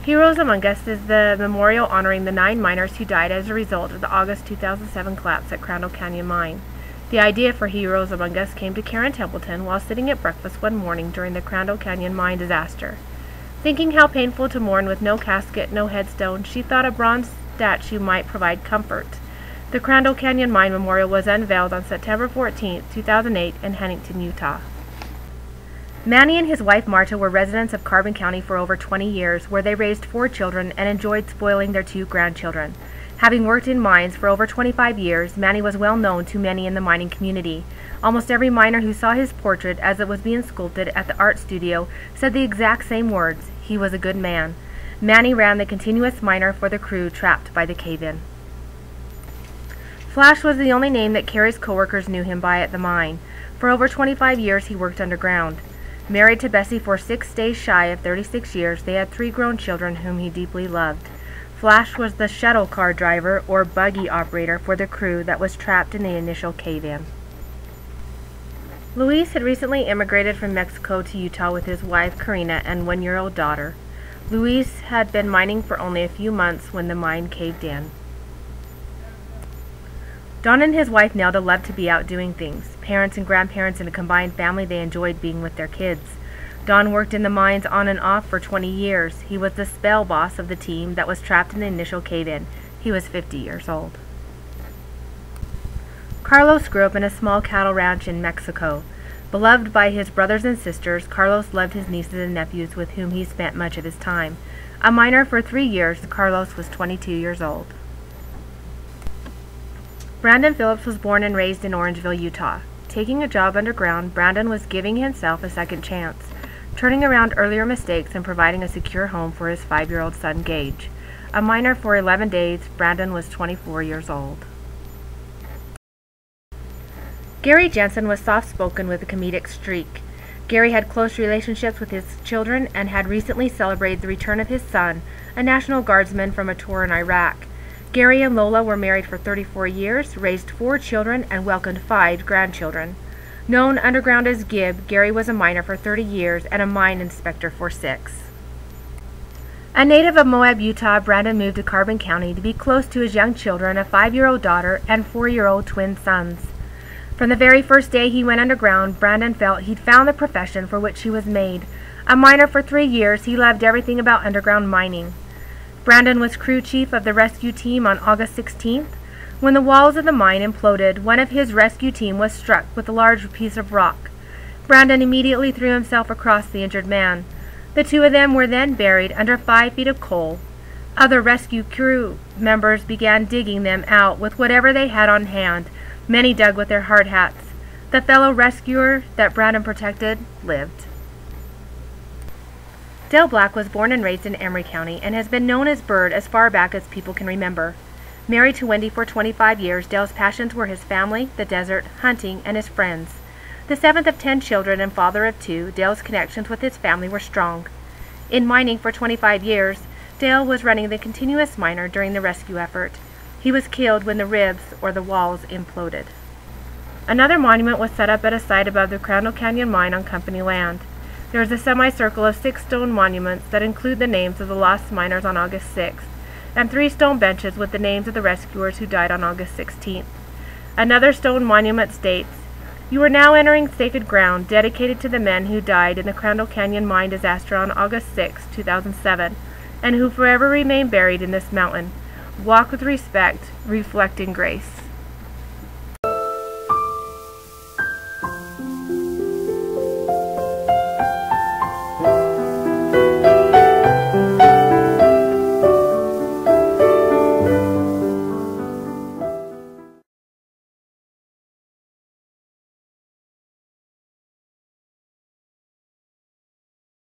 Heroes Among Us is the memorial honoring the 9 miners who died as a result of the August 2007 collapse at Crandall Canyon Mine. The idea for Heroes Among Us came to Karen Templeton while sitting at breakfast one morning during the Crandall Canyon Mine disaster. Thinking how painful to mourn with no casket, no headstone, she thought a bronze statue might provide comfort. The Crandall Canyon Mine Memorial was unveiled on September 14, 2008 in Huntington, Utah. Manny and his wife Marta were residents of Carbon County for over 20 years, where they raised 4 children and enjoyed spoiling their 2 grandchildren. Having worked in mines for over 25 years, Manny was well known to many in the mining community. Almost every miner who saw his portrait as it was being sculpted at the art studio said the exact same words: he was a good man. Manny ran the continuous miner for the crew trapped by the cave-in. Flash was the only name that Carrie's coworkers knew him by at the mine. For over 25 years he worked underground. Married to Bessie for 6 days shy of 36 years, they had 3 grown children whom he deeply loved. Flash was the shuttle car driver or buggy operator for the crew that was trapped in the initial cave-in. Luis had recently immigrated from Mexico to Utah with his wife Karina and 1-year-old daughter. Luis had been mining for only a few months when the mine caved in. Don and his wife Nelda loved to be out doing things. Parents and grandparents in a combined family, they enjoyed being with their kids. Don worked in the mines on and off for 20 years. He was the spell boss of the team that was trapped in the initial cave-in. He was 50 years old. Carlos grew up in a small cattle ranch in Mexico. Beloved by his brothers and sisters, Carlos loved his nieces and nephews with whom he spent much of his time. A miner for 3 years, Carlos was 22 years old. Brandon Phillips was born and raised in Orangeville, Utah. Taking a job underground, Brandon was giving himself a second chance, turning around earlier mistakes and providing a secure home for his 5-year-old son, Gage. A miner for 11 days, Brandon was 24 years old. Gary Jensen was soft-spoken with a comedic streak. Gary had close relationships with his children and had recently celebrated the return of his son, a National Guardsman from a tour in Iraq. Gary and Lola were married for 34 years, raised 4 children, and welcomed 5 grandchildren. Known underground as Gib, Gary was a miner for 30 years and a mine inspector for 6. A native of Moab, Utah, Brandon moved to Carbon County to be close to his young children, a 5-year-old daughter and 4-year-old twin sons. From the very first day he went underground, Brandon felt he'd found the profession for which he was made. A miner for 3 years, he loved everything about underground mining. Brandon was crew chief of the rescue team on August 16th. When the walls of the mine imploded, one of his rescue team was struck with a large piece of rock. Brandon immediately threw himself across the injured man. The 2 of them were then buried under 5 feet of coal. Other rescue crew members began digging them out with whatever they had on hand. Many dug with their hard hats. The fellow rescuer that Brandon protected lived. Dale Black was born and raised in Emery County and has been known as Bird as far back as people can remember. Married to Wendy for 25 years, Dale's passions were his family, the desert, hunting, and his friends. The 7th of 10 children and father of 2, Dale's connections with his family were strong. In mining for 25 years, Dale was running the continuous miner during the rescue effort. He was killed when the ribs or the walls imploded. Another monument was set up at a site above the Crandall Canyon Mine on company land. There is a semicircle of 6 stone monuments that include the names of the lost miners on August 6th, and 3 stone benches with the names of the rescuers who died on August 16th. Another stone monument states, "You are now entering sacred ground dedicated to the men who died in the Crandall Canyon Mine disaster on August 6, 2007, and who forever remain buried in this mountain. Walk with respect, reflect in grace."